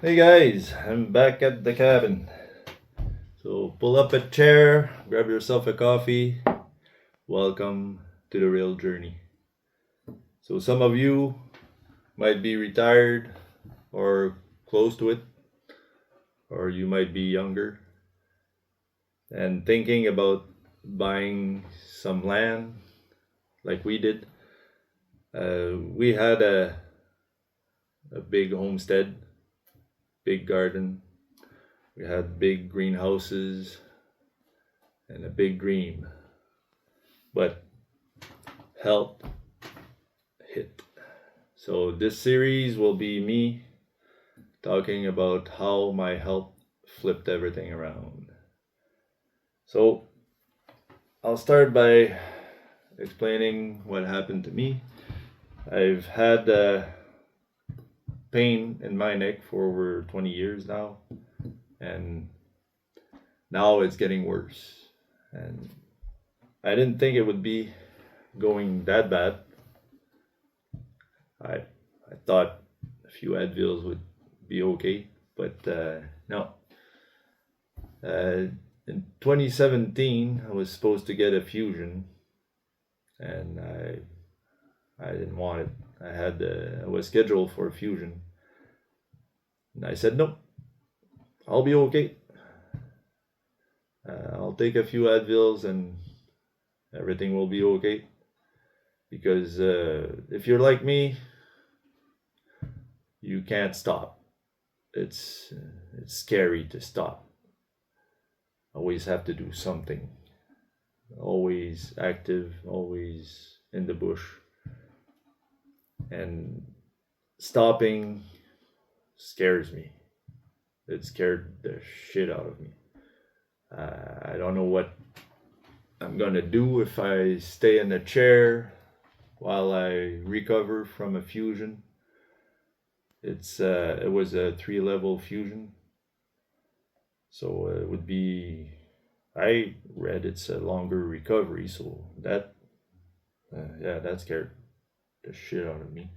Hey guys, I'm back at the cabin. So pull up a chair, grab yourself a coffee. Welcome to the real journey. So some of you might be retired or close to it, or you might be younger and thinking about buying some land like we did. We had a big homestead, big garden. We had big greenhouses and a big dream, but health hit. So this series will be me talking about how my health flipped everything around. So I'll start by explaining what happened to me. I've had pain in my neck for over 20 years now, and now it's getting worse. And I didn't think it would be going that bad. I thought a few Advils would be okay, but no. In 2017, I was supposed to get a fusion, and I didn't want it. I was scheduled for a fusion, and I said no. I'll be okay. I'll take a few Advils, and everything will be okay. Because if you're like me, you can't stop. It's scary to stop. Always have to do something. Always active, always in the bush. And stopping scares me. It scared the shit out of me. I don't know what I'm gonna do if I stay in a chair while I recover from a fusion. It was a 3-level fusion, so it would be. I read it's a longer recovery, so that scared the shit out of me.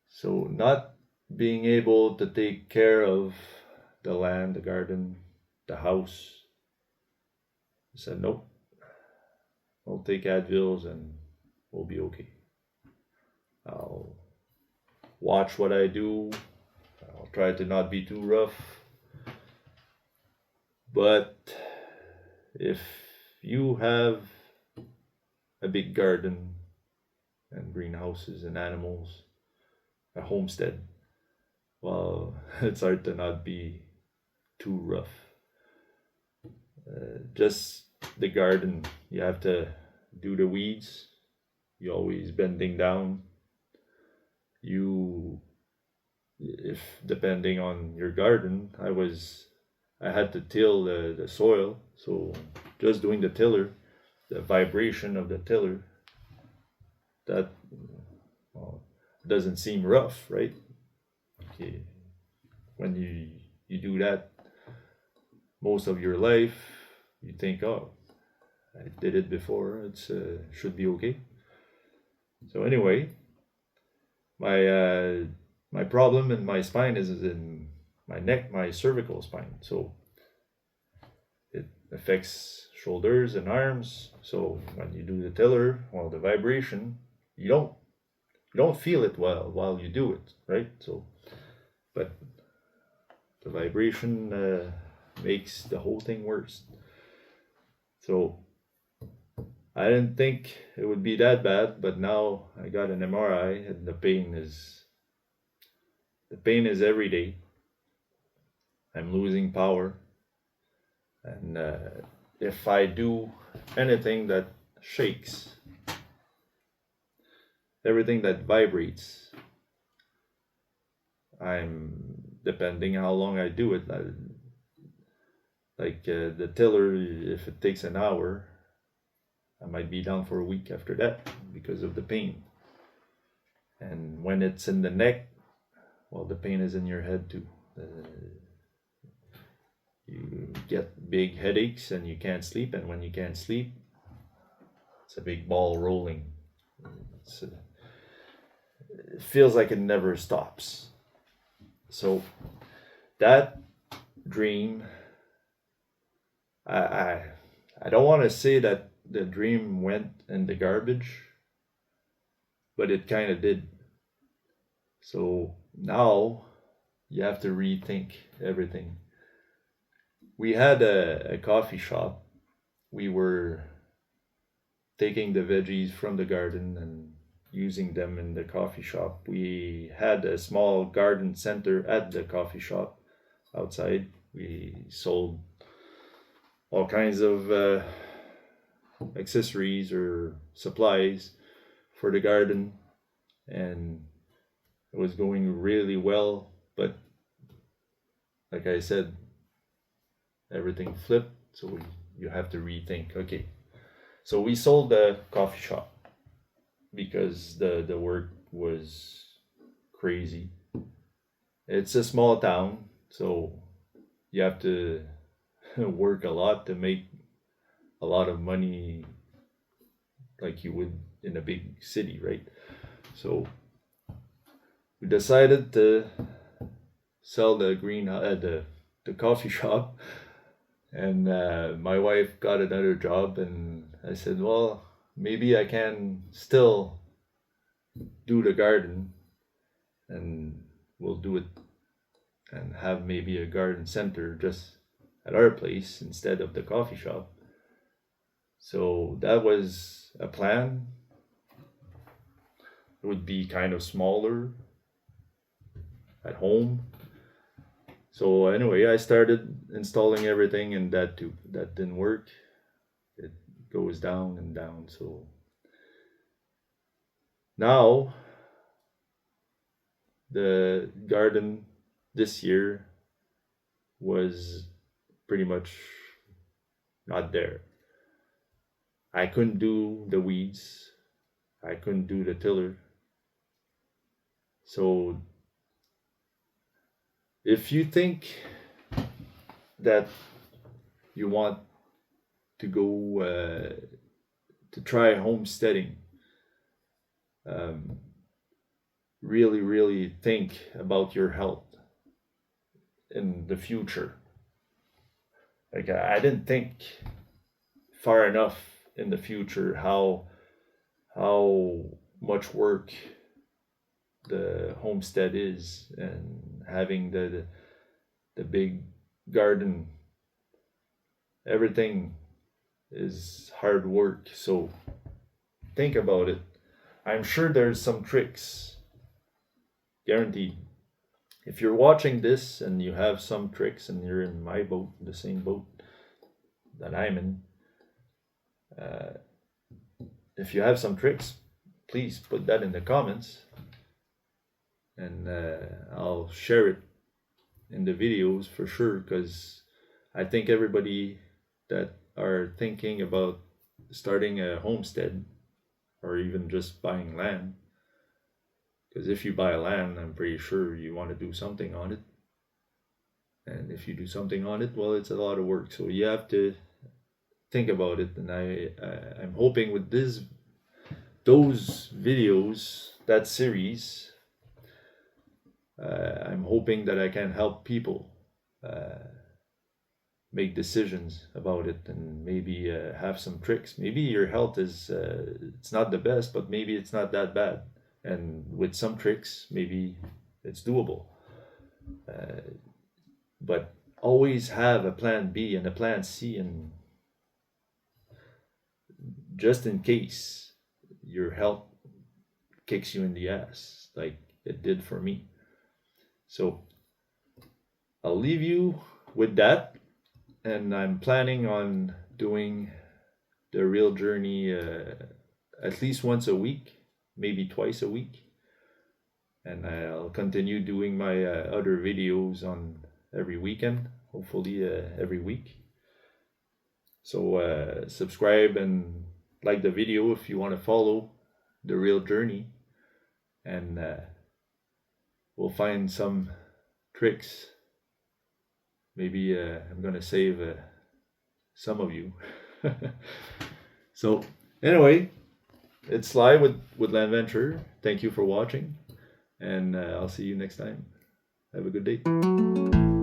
So not being able to take care of the land, the garden, the house. I said nope. I'll take Advils and we'll be okay. I'll watch what I do. I'll try to not be too rough. But if you have a big garden and greenhouses and animals, a homestead, well, it's hard to not be too rough. Just the garden, you have to do the weeds. You're always bending down. If depending on your garden, I had to till the soil. So just doing the tiller, the vibration of the tiller, that doesn't seem rough, right? Okay. When you do that most of your life, you think, oh, I did it before, it's should be okay. So anyway, my problem in my spine is in my neck, my cervical spine. So it affects shoulders and arms. So when you do the tiller, well, the vibration, you don't feel it while you do it, right? So, but the vibration makes the whole thing worse. So I didn't think it would be that bad, but now I got an MRI and the pain is every day. I'm losing power, and if I do anything that shakes, everything that vibrates, I'm depending how long I do it. Like the tiller, if it takes an hour, I might be down for a week after that because of the pain. And when it's in the neck, well, the pain is in your head too. You get big headaches and you can't sleep, and when you can't sleep, it's a big ball rolling. It feels like it never stops. So that dream, I don't want to say that the dream went in the garbage, but it kind of did. So now you have to rethink everything. We had a coffee shop. We were taking the veggies from the garden and using them in the coffee shop. We had a small garden center at the coffee shop outside. We sold all kinds of accessories or supplies for the garden, and it was going really well. But like I said, everything flipped, so you have to rethink. Okay, so we sold the coffee shop because the work was crazy. It's a small town, so you have to work a lot to make a lot of money like you would in a big city, right? So we decided to sell the the coffee shop, and my wife got another job, and I said, well, maybe I can still do the garden, and we'll do it and have maybe a garden center just at our place instead of the coffee shop. So that was a plan. It would be kind of smaller at home. So anyway, I started installing everything, and that didn't work. It goes down and down. So now the garden this year was pretty much not there. I couldn't do the weeds. I couldn't do the tiller. So if you think that you want to go to try homesteading, really, really think about your health in the future. Like I didn't think far enough in the future how much work the homestead is, and having the big garden. Everything is hard work. So think about it. I'm sure there's some tricks, guaranteed. If you're watching this and you have some tricks and you're in my boat, the same boat that I'm in, if you have some tricks, please put that in the comments, and I'll share it in the videos for sure, because I think everybody that are thinking about starting a homestead or even just buying land, because if you buy land, I'm pretty sure you want to do something on it, and if you do something on it, well, it's a lot of work, so you have to think about it. And I'm hoping with those videos, that series, I'm hoping that I can help people make decisions about it, and maybe have some tricks. Maybe your health is it's not the best, but maybe it's not that bad, and with some tricks maybe it's doable. But always have a plan B and a plan C, and just in case your health kicks you in the ass like it did for me. So I'll leave you with that, and I'm planning on doing the real journey at least once a week, maybe twice a week, and I'll continue doing my other videos on every weekend, hopefully every week. So subscribe and like the video if you want to follow the real journey, and we'll find some tricks. Maybe I'm gonna save some of you. So anyway, it's Sly with Woodland Venture. Thank you for watching, and I'll see you next time. Have a good day.